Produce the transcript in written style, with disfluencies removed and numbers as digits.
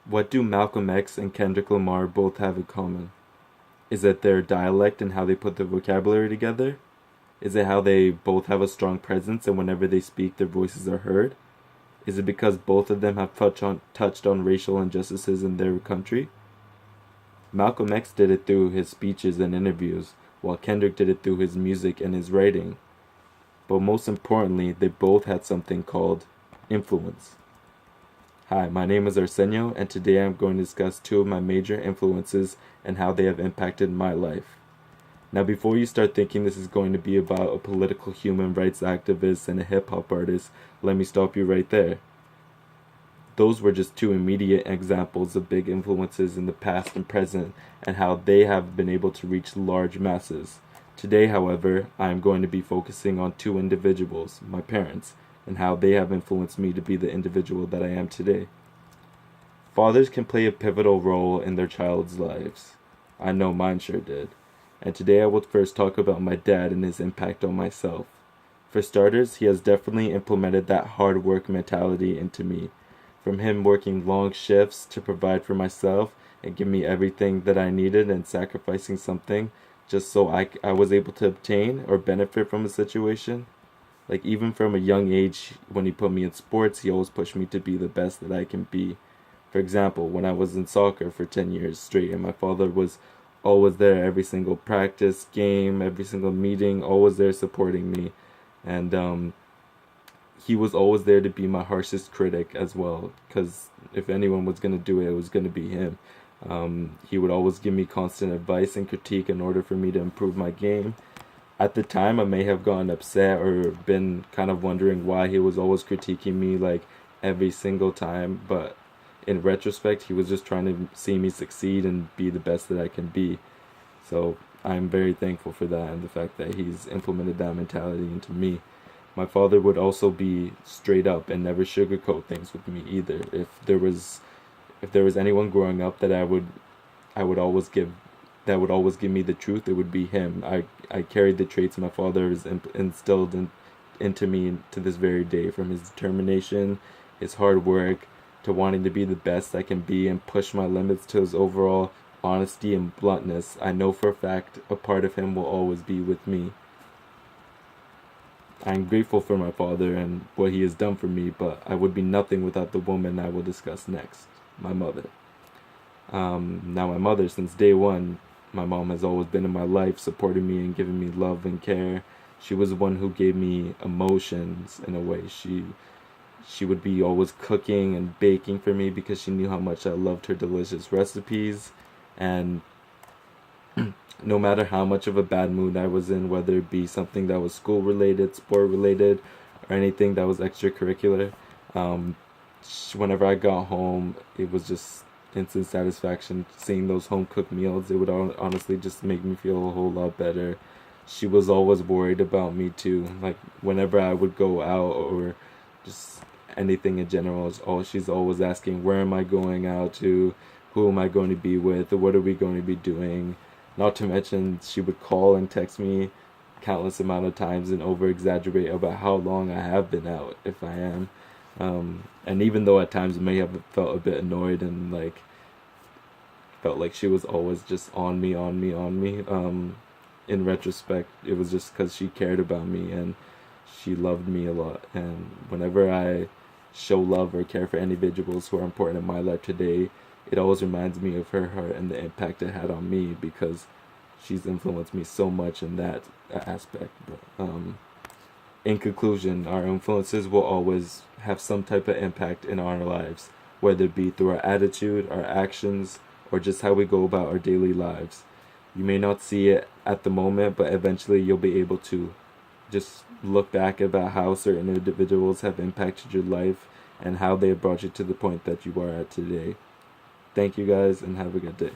What do Malcolm X and Kendrick Lamar both have in common? Is it their dialect and how they put their vocabulary together? Is it how they both have a strong presence and whenever they speak their voices are heard? Is it because both of them have touched on racial injustices in their country? Malcolm X did it through his speeches and interviews, while Kendrick did it through his music and his writing. But most importantly, they both had something called influence. Hi, my name is Arsenio, and today I'm going to discuss two of my major influences and how they have impacted my life. Now, before you start thinking this is going to be about a political human rights activist and a hip-hop artist, let me stop you right there. Those were just two immediate examples of big influences in the past and present and how they have been able to reach large masses. Today, however, I am going to be focusing on two individuals, my parents, and how they have influenced me to be the individual that I am today. Fathers can play a pivotal role in their child's lives. I know mine sure did. And today I will first talk about my dad and his impact on myself. For starters, he has definitely implemented that hard work mentality into me. From him working long shifts to provide for myself and give me everything that I needed and sacrificing something just so I was able to obtain or benefit from a situation. Like even from a young age, when he put me in sports, he always pushed me to be the best that I can be. For example, when I was in soccer for 10 years straight and my father was always there every single practice, game, every single meeting, always there supporting me. And he was always there to be my harshest critic as well, because if anyone was going to do it, it was going to be him. He would always give me constant advice and critique in order for me to improve my game. At the time, I may have gotten upset or been kind of wondering why he was always critiquing me like every single time, but in retrospect, he was just trying to see me succeed and be the best that I can be. So I'm very thankful for that and the fact that he's implemented that mentality into me. My father would also be straight up and never sugarcoat things with me either. If there was anyone growing up that I would always give that would always give me the truth, it would be him. I carried the traits my father has instilled into me to this very day, from his determination, his hard work, to wanting to be the best I can be and push my limits, to his overall honesty and bluntness. I know for a fact a part of him will always be with me. I'm grateful for my father and what he has done for me, but I would be nothing without the woman I will discuss next, my mother. Now my mother, since day one, my mom has always been in my life, supporting me and giving me love and care. She was the one who gave me emotions in a way. She would be always cooking and baking for me because she knew how much I loved her delicious recipes. And no matter how much of a bad mood I was in, whether it be something that was school related, sport related, or anything that was extracurricular, whenever I got home, it was just instant satisfaction seeing those home cooked meals. It would honestly just make me feel a whole lot better. She was always worried about me too. Like whenever I would go out or just anything in general, she's always asking, where am I going out to? Who am I going to be with? What are we going to be doing? Not to mention, she would call and text me countless amount of times and over exaggerate about how long I have been out, if I am. And even though at times I may have felt a bit annoyed and felt like she was always just on me, in retrospect, it was just because she cared about me and she loved me a lot. And whenever I show love or care for individuals who are important in my life today, it always reminds me of her heart and the impact it had on me, because she's influenced me so much in that aspect. But in conclusion, our influences will always have some type of impact in our lives, whether it be through our attitude, our actions, or just how we go about our daily lives. You may not see it at the moment, but eventually you'll be able to just look back about how certain individuals have impacted your life and how they have brought you to the point that you are at today. Thank you guys and have a good day.